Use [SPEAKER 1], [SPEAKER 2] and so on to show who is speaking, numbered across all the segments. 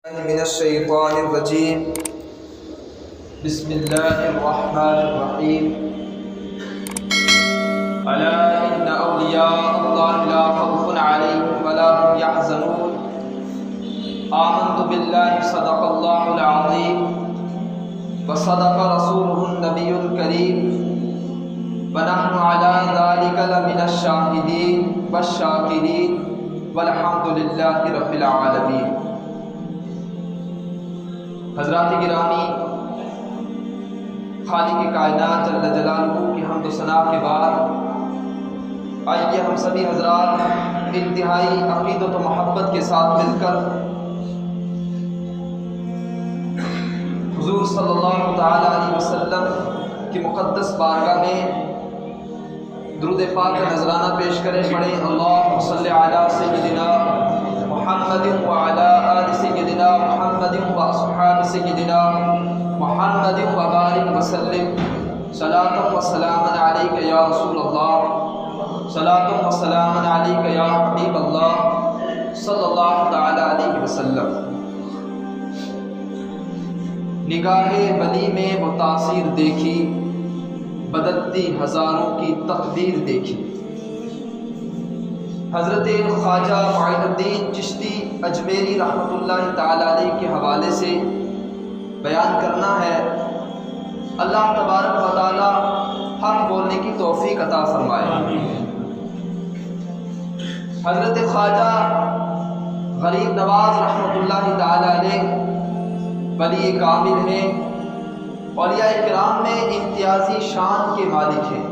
[SPEAKER 1] من الشیطان الرجیم بسم اللہ الرحمن الرحیم الا ان اولیاء اللہ لا خوف علیہم ولا هم يحزنون آمنت باللہ صدق اللہ العظیم وصدق رسولہ النبی الکریم ونحن علی ذلک لمن الشاہدین والشاکرین والحمد للہ رب العالمین۔ حضرات گرامی، خالق کائنات جل جلالہ کی حمد و ثنا کے بعد آئیے ہم سبھی حضرات انتہائی عقیدت و محبت کے ساتھ مل کر حضور صلی اللہ تعالی علیہ وسلم کی مقدس بارگاہ میں درود پاک کا نذرانہ پیش کریں۔ پڑھیں اللہم صلی علی سیدنا محمد وعلی آل سیدنا محمد واصحاب سیدنا محمد وبارک وسلم صلاۃ و سلاما علیک یا رسول اللہ، صلاۃ و سلاما علیک یا حبیب اللہ صلی اللہ تعالی علیہ وسلم۔ نگاہ ولی میں وہ تاثیر دیکھی، بدلتی ہزاروں کی تقدیر دیکھی۔ حضرت خواجہ معین الدین چشتی اجمیری رحمۃ اللہ تعالی علیہ کے حوالے سے بیان کرنا ہے۔ اللہ تبارک و تعالی حق بولنے کی توفیق عطا فرمائے۔ حضرت خواجہ غریب نواز رحمۃ اللہ تعالی علیہ ولی کامل ہیں، اولیاء کرام میں امتیازی شان کے مالک ہیں۔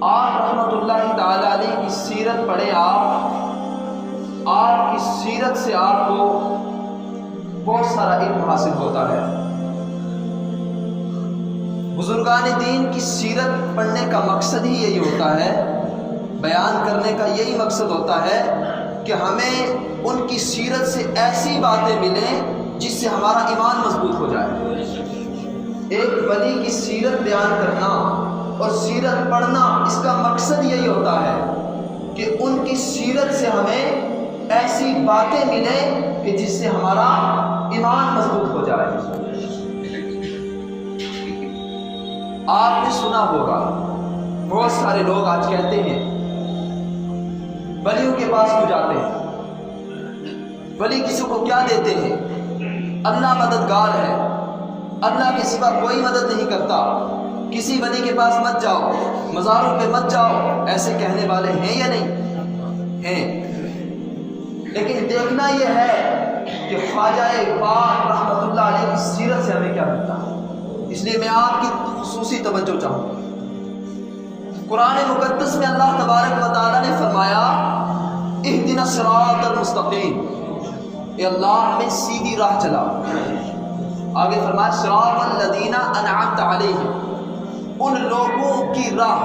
[SPEAKER 1] آپ رحمۃ اللہ تعالی علیہ کی سیرت پڑھیں، آپ کی سیرت سے آپ کو بہت سارا علم حاصل ہوتا ہے۔ بزرگان دین کی سیرت پڑھنے کا مقصد ہی یہی ہوتا ہے، بیان کرنے کا یہی مقصد ہوتا ہے کہ ہمیں ان کی سیرت سے ایسی باتیں ملیں جس سے ہمارا ایمان مضبوط ہو جائے۔ ایک ولی کی سیرت بیان کرنا اور سیرت پڑھنا، اس کا مقصد یہی ہوتا ہے کہ ان کی سیرت سے ہمیں ایسی باتیں ملیں کہ جس سے ہمارا ایمان مضبوط ہو جائے۔ آپ نے سنا ہوگا بہت سارے لوگ آج کہتے ہیں ولیوں کے پاس کیوں جاتے ہیں، ولی کسی کو کیا دیتے ہیں، اللہ مددگار ہے، اللہ کے سوا کوئی مدد نہیں کرتا، کسی ولی کے پاس مت جاؤ، مزاروں پہ مت جاؤ، ایسے کہنے والے ہیں یا نہیں ہیں؟ لیکن دیکھنا یہ ہے کہ خواجہ پاک رحمۃ اللہ علیہ کی سیرت سے ہمیں کیا ملتا ہے۔ اس لیے میں آپ کی خصوصی توجہ چاہوں گا۔ قرآن مقدس میں اللہ تبارک و تعالیٰ نے فرمایا اہدنا الصراط المستقیم، اے اللہ ہمیں سیدھی راہ چلا۔ آگے فرمایا صراط الذین انعمت علیہم، ان لوگوں کی راہ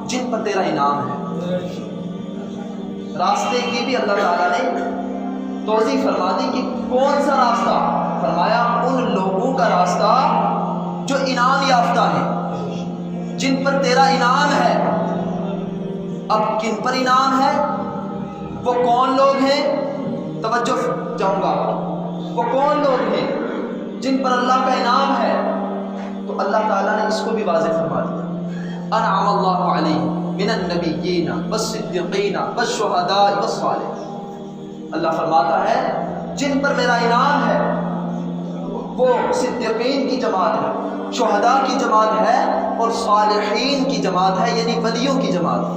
[SPEAKER 1] جن پر تیرا انعام ہے۔ راستے کی بھی اللہ تعالیٰ نے توضیح فرما دی کہ کون سا راستہ، فرمایا ان لوگوں کا راستہ جو انعام یافتہ ہیں، جن پر تیرا انعام ہے۔ اب کن پر انعام ہے، وہ کون لوگ ہیں؟ توجہ چاہوں گا، وہ کون لوگ ہیں جن پر اللہ کا انعام ہے؟ تو اللہ تعالیٰ نے اس کو بھی واضح فرما دیا، انعم اللہ علیہم من النبیین والصدیقین والشہداء والصالحین۔ اللہ فرماتا ہے جن پر میرا انعام ہے وہ صدیقین کی جماعت ہے، شہداء کی جماعت ہے اور صالحین کی جماعت ہے، یعنی ولیوں کی جماعت ہے۔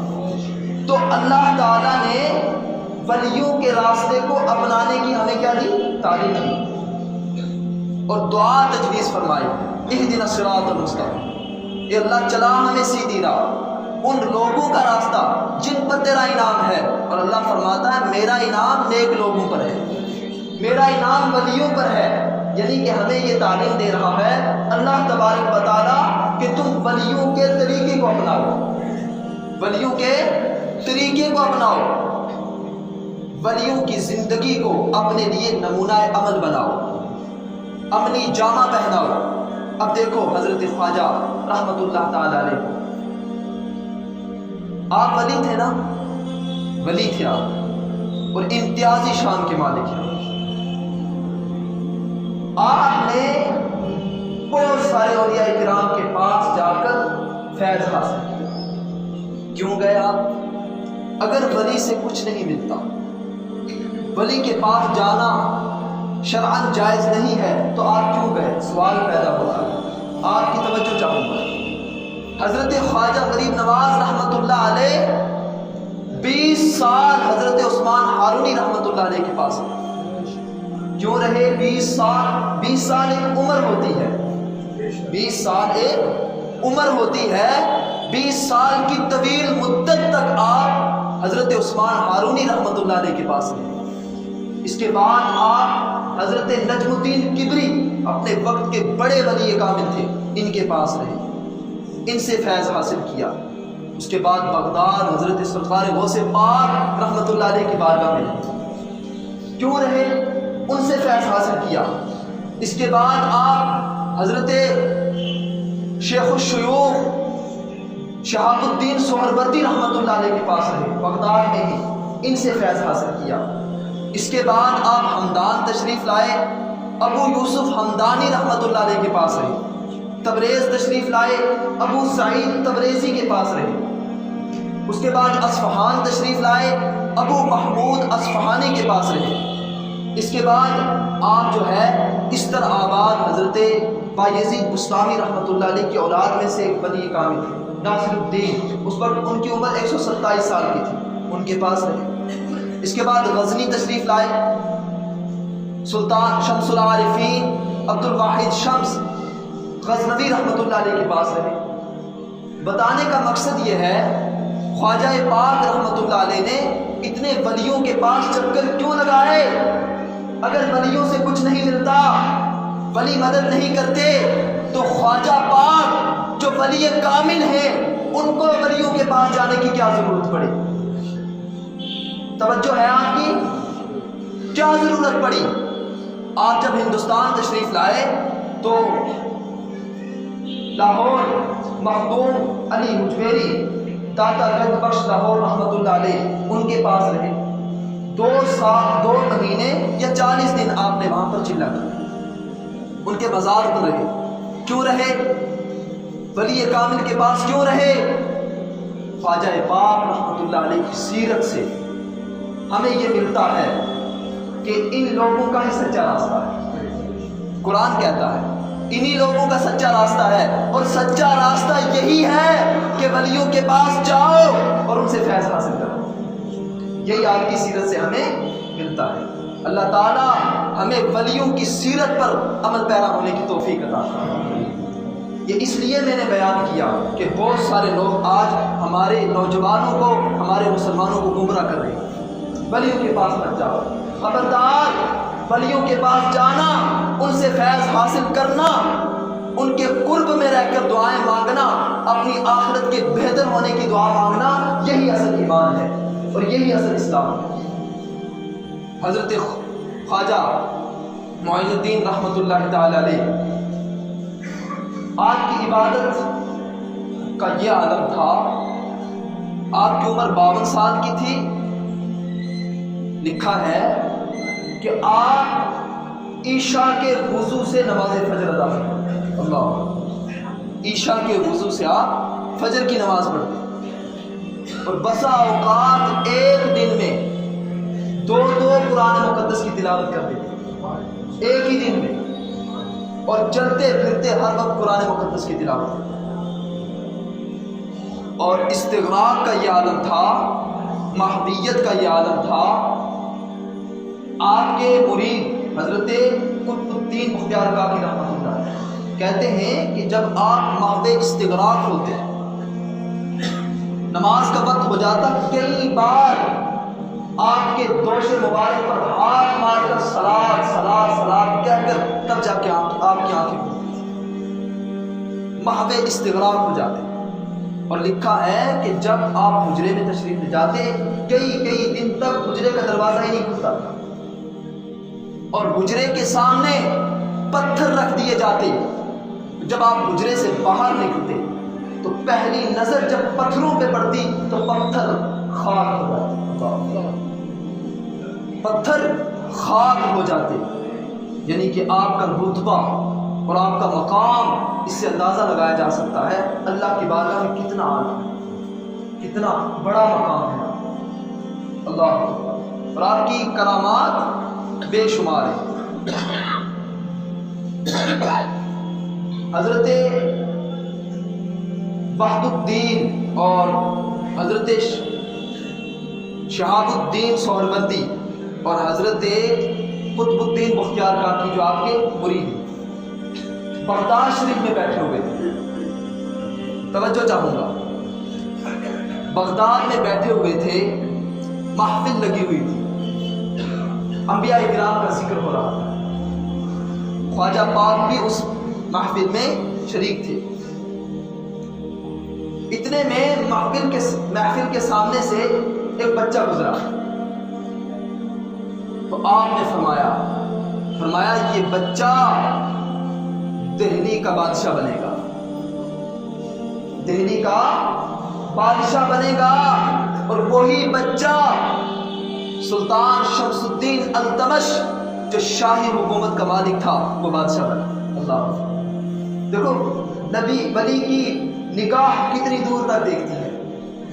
[SPEAKER 1] تو اللہ تعالیٰ نے ولیوں کے راستے کو اپنانے کی ہمیں کیا دی؟ تعلیم دی، اور دعا تجویز فرمائی اہدنا الصراط المستقیم، اے اللہ چلا ہمیں سیدھی راہ، ان لوگوں کا راستہ جن پر تیرا انعام ہے۔ اور اللہ فرماتا ہے میرا انعام نیک لوگوں پر ہے، میرا انعام ولیوں پر ہے، یعنی کہ ہمیں یہ تعلیم دے رہا ہے اللہ تبارک و تعالیٰ کہ تم ولیوں کے طریقے کو اپناؤ، ولیوں کے طریقے کو اپناؤ، ولیوں کی زندگی کو اپنے لیے نمونہ عمل بناؤ، اپنی جامہ پہناؤ۔ اب دیکھو حضرت خواجہ رحمۃ اللہ تعالی علیہ، آپ ولی تھے نا، ولی تھے آپ، اور امتیازی شان کے مالک ہیں۔ آپ نے بہت سارے اولیاء کرام کے پاس جا کر فیض حاصل کیا۔ کیوں گئے آپ؟ اگر ولی سے کچھ نہیں ملتا، ولی کے پاس جانا شرعاً جائز نہیں ہے، تو آپ کیوں گئے؟ سوال پیدا ہوتا ہے۔ آپ کی توجہ چاہوں گا، حضرت خواجہ غریب نواز رحمۃ اللہ علیہ 20 سال حضرت عثمان ہارونی رحمۃ اللہ علیہ کے پاس کیوں رہے؟ 20 سال ایک عمر ہوتی ہے، 20 سال ایک عمر ہوتی ہے، 20 سال کی طویل مدت تک آپ حضرت عثمان ہارونی رحمۃ اللہ علیہ کے پاس رہے۔ اس کے بعد آپ حضرت نجم الدین کبری اپنے وقت کے بڑے ولی کامل تھے، ان کے پاس رہے، ان سے فیض حاصل کیا۔ اس کے بعد بغداد حضرت سرکار غوث پاک رحمۃ اللہ علیہ کی بارگاہ میں رہے۔ کیوں رہے؟ ان سے فیض حاصل کیا۔ اس کے بعد آپ حضرت شیخ الشیوخ شہاب الدین سہروردی رحمۃ اللہ علیہ کے پاس رہے، بغداد میں ہی، ان سے فیض حاصل کیا۔ اس کے بعد آپ ہمدان تشریف لائے، ابو یوسف ہمدانی رحمۃ اللہ علیہ کے پاس رہے۔ تبریز تشریف لائے، ابو سعید تبریزی کے پاس رہے۔ اس کے بعد اصفہان تشریف لائے، ابو محمود اصفہانی کے پاس رہے۔ اس کے بعد آپ جو ہے استر آباد حضرت بایزید بستامی رحمۃ اللہ علیہ کی اولاد میں سے ایک ولی کامل تھے، ناصر الدین، اس وقت ان کی عمر 127 سال کی تھی، ان کے پاس رہے۔ اس کے بعد غزنی تشریف لائے، سلطان شمس العارفین عبد الواحد شمس غزنوی رحمۃ اللہ علیہ کے پاس رہے۔ بتانے کا مقصد یہ ہے، خواجہ پاک رحمۃ اللہ علیہ نے اتنے ولیوں کے پاس چکر کیوں لگائے؟ اگر ولیوں سے کچھ نہیں ملتا، ولی مدد نہیں کرتے، تو خواجہ پاک جو ولی کامل ہیں ان کو ولیوں کے پاس جانے کی کیا ضرورت پڑی؟ توجہ ہے آپ کی؟ کیا ضرورت پڑی؟ آپ جب ہندوستان تشریف لائے تو لاہور مخدوم علی حجویری داتا گنج بخش لاہور رحمۃ اللہ علیہ ان کے پاس رہے۔ 2 مہینے یا 40 دن آپ نے وہاں پر چلا کیا، ان کے مزار پر رہے۔ کیوں رہے؟ ولی کامل کے پاس کیوں رہے؟ خواجہ پاک رحمۃ اللہ علیہ کی سیرت سے ہمیں یہ ملتا ہے کہ ان لوگوں کا ہی سچا راستہ ہے۔ قرآن کہتا ہے انہی لوگوں کا سچا راستہ ہے، اور سچا راستہ یہی ہے کہ ولیوں کے پاس جاؤ اور ان سے فیض حاصل کرو۔ یہی آپ کی سیرت سے ہمیں ملتا ہے۔ اللہ تعالیٰ ہمیں ولیوں کی سیرت پر عمل پیرا ہونے کی توفیق عطا فرمائے۔ یہ اس لیے میں نے بیان کیا کہ بہت سارے لوگ آج ہمارے نوجوانوں کو، ہمارے مسلمانوں کو گمراہ کر رہے ہیں۔ ولیوں کے پاس مت جاؤ، خبردار، ولیوں کے پاس جانا، ان سے فیض حاصل کرنا، ان کے قرب میں رہ کر دعائیں مانگنا، اپنی آخرت کے بہتر ہونے کی دعا مانگنا، یہی اصل ایمان ہے اور یہی اصل اسلام ہے۔ حضرت خواجہ معین الدین رحمۃ اللہ تعالی علیہ، آپ کی عبادت کا یہ عالم تھا، آپ کی عمر 52 سال کی تھی۔ لکھا ہے کہ آپ عشاء کے وضو سے نماز فجر ادا کرتے، اللہ، عشاء کے وضو سے آپ فجر کی نماز پڑھتے، اور بسا اوقات ایک دن میں 2 قرآن مقدس کی تلاوت کرتے تھے، ایک ہی دن میں، اور چلتے پھرتے ہر وقت قرآن مقدس کی تلاوت کرتے، اور استغراق کا یہ عالم تھا، محبیت کا یہ عالم تھا۔ آپ کے مرید حضرت قطب الدین بختیار کاکی رحمۃ اللہ کہتے ہیں کہ جب آپ محو استغراق ہوتے ہیں، نماز کا وقت ہو جاتا، کئی بار آپ کے دوش مبارک پر ہاتھ مار کر سلاد سلاد سلاد کہہ کر تب جا کے آپ کی آنکھیں کھلتی، محو استغراق ہو جاتے۔ اور لکھا ہے کہ جب آپ حجرے میں تشریف لے جاتے، کئی دن تک حجرے کا دروازہ ہی نہیں کھلتا، اور حجرے کے سامنے پتھر رکھ دیے جاتے۔ جب آپ حجرے سے باہر نکلتے تو پہلی نظر جب پتھروں پہ پڑتی تو پتھر خاک ہو جاتے۔ پتھر خاک ہو جاتے، یعنی کہ آپ کا رتبہ اور آپ کا مقام اس سے اندازہ لگایا جا سکتا ہے اللہ کی بارگاہ میں کتنا اعلیٰ ہے، کتنا بڑا مقام ہے اللہ، اور آپ کی کرامات بے شمار ہیں۔ حضرت وحد الدین اور حضرت شہاب الدین سہروردی اور حضرت قطب الدین بختیار کاکی جو آپ کے مرید ہیں، بغداد شریف میں بیٹھے ہوئے تھے۔ توجہ چاہوں گا، بغداد میں بیٹھے ہوئے تھے، محفل لگی ہوئی تھی، انبیاء کرام کا ذکر ہو رہا تھا، خواجہ پاک بھی اس محفل میں شریک تھے۔ اتنے میں محفل کے سامنے سے ایک بچہ گزرا، تو آپ نے فرمایا یہ بچہ دہلی کا بادشاہ بنے گا، دہلی کا بادشاہ بنے گا، اور وہی بچہ سلطان شمس الدین التمش جو شاہی حکومت کا مالک تھا وہ بادشاہ بنا۔ اللہ دیکھو، نبی ولی کی نگاہ کتنی دور تک دیکھتی ہے۔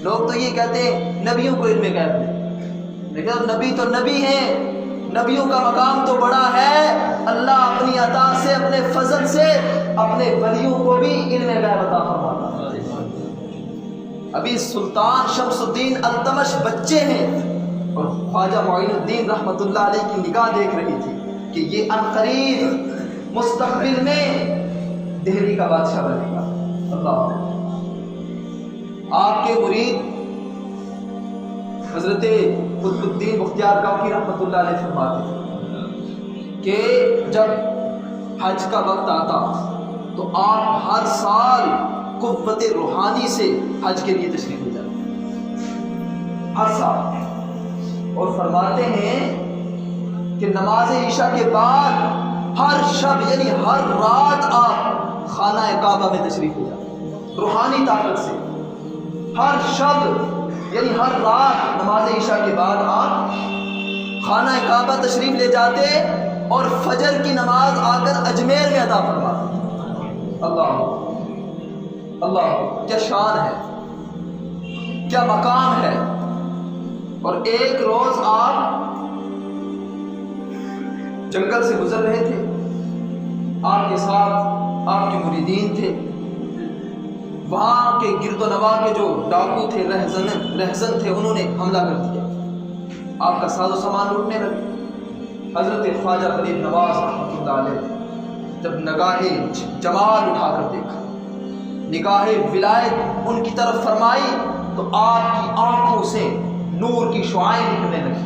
[SPEAKER 1] لوگ تو یہ کہتے ہیں نبیوں کو علم غیب نہیں، لیکن نبی تو نبی ہیں، نبیوں کا مقام تو بڑا ہے۔ اللہ اپنی عطا سے، اپنے فضل سے اپنے ولیوں کو بھی علم غیب عطا فرماتا ہے۔ ابھی سلطان شمس الدین التمش بچے ہیں، اور خواجہ معین الدین رحمۃ اللہ علیہ کی نگاہ دیکھ رہی تھی کہ یہ عنقریب مستقبل میں دہلی کا بادشاہ بنے گا۔ اللہ، آپ کے مرید حضرت قطب الدین بختیار کاکی رحمۃ اللہ علیہ فرماتے ہیں کہ جب حج کا وقت آتا تو آپ ہر سال قوت روحانی سے حج کے لیے تشریف لے جاتے، ہر سال، اور فرماتے ہیں کہ نماز عشاء کے بعد ہر شب یعنی ہر رات آپ خانہ کعبہ میں تشریف لے جاتے روحانی طاقت سے۔ ہر شب یعنی ہر رات نماز عشاء کے بعد آپ خانہ کعبہ تشریف لے جاتے، اور فجر کی نماز آ کر اجمیر میں ادا فرماتے۔ اللہ اللہ، کیا شان ہے، کیا مقام ہے۔ اور ایک روز آپ جنگل سے گزر رہے تھے، آپ کے ساتھ آپ کے مریدین تھے، وہاں کے گرد و نواح کے جو ڈاکو تھے، رہزن تھے، انہوں نے حملہ کر دیا، آپ کا ساز و سامان لوٹنے لگے۔ حضرت خواجہ غریب نواز رحمۃ اللہ علیہ جب نگاہ جمال اٹھا کر دیکھا، نگاہ ولایت ان کی طرف فرمائی، تو آپ کی آنکھوں سے نور کی شعائیں نکلنے لگی۔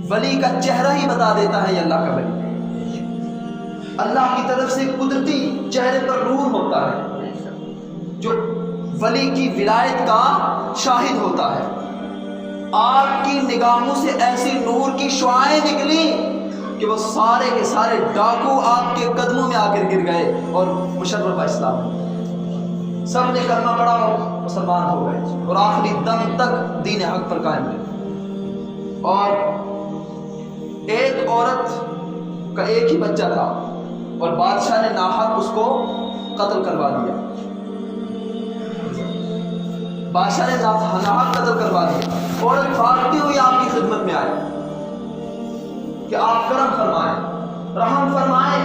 [SPEAKER 1] ولی کا چہرہ ہی بتا دیتا ہے یہ اللہ کا ولی، اللہ کی طرف سے قدرتی چہرے پر نور ہوتا ہے جو ولی کی ولایت کا شاہد ہوتا ہے۔ آپ کی نگاہوں سے ایسی نور کی شعائیں نکلی کہ وہ سارے کے سارے ڈاکو آپ کے قدموں میں آ کر گر گئے اور مشرف اسلام، سب نے کلمہ پڑھا اور مسلمان ہو گئے، اور آخری دم تک دین حق پر قائم رہے۔ اور ایک عورت کا ایک ہی بچہ تھا، اور بادشاہ نے ناحق اس کو قتل کروا دیا، بادشاہ نے ناحق قتل کروا دیا۔ عورت بھاگتی ہوئی آپ کی خدمت میں آئی کہ آپ کرم فرمائیں، رحم فرمائیں،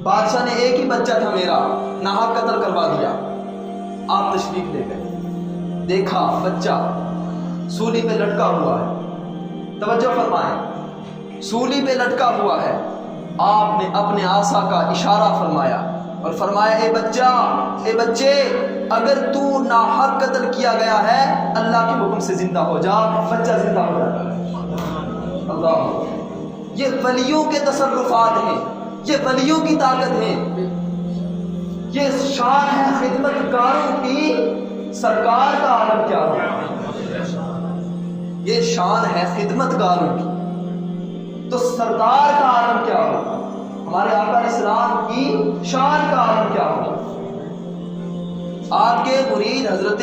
[SPEAKER 1] بادشاہ نے ایک ہی بچہ تھا میرا، ناحق قتل کروا دیا۔ آپ تشریف لے گئے، دیکھا بچہ سولی پہ لٹکا ہوا ہے، توجہ فرمائیں، سولی پہ لٹکا ہوا ہے۔ آپ نے اپنے عصا کا اشارہ فرمایا اور فرمایا، اے بچہ، اے بچے، اگر تو ناحق قتل کیا گیا ہے اللہ کے حکم سے زندہ ہو جا۔ بچہ زندہ ہو جاتا ہے۔ اللہ، یہ ولیوں کے تصرفات ہیں، یہ ولیوں کی طاقت ہے، یہ شان ہے خدمت کاروں کی۔ سرکار کا عالم کیا ہو، یہ شان ہے خدمت کاروں کی، تو سردار کا عالم کیا ہو، ہمارے آقا علیہ السلام کی شان کا عالم کیا ہو۔ آپ کے مرید حضرت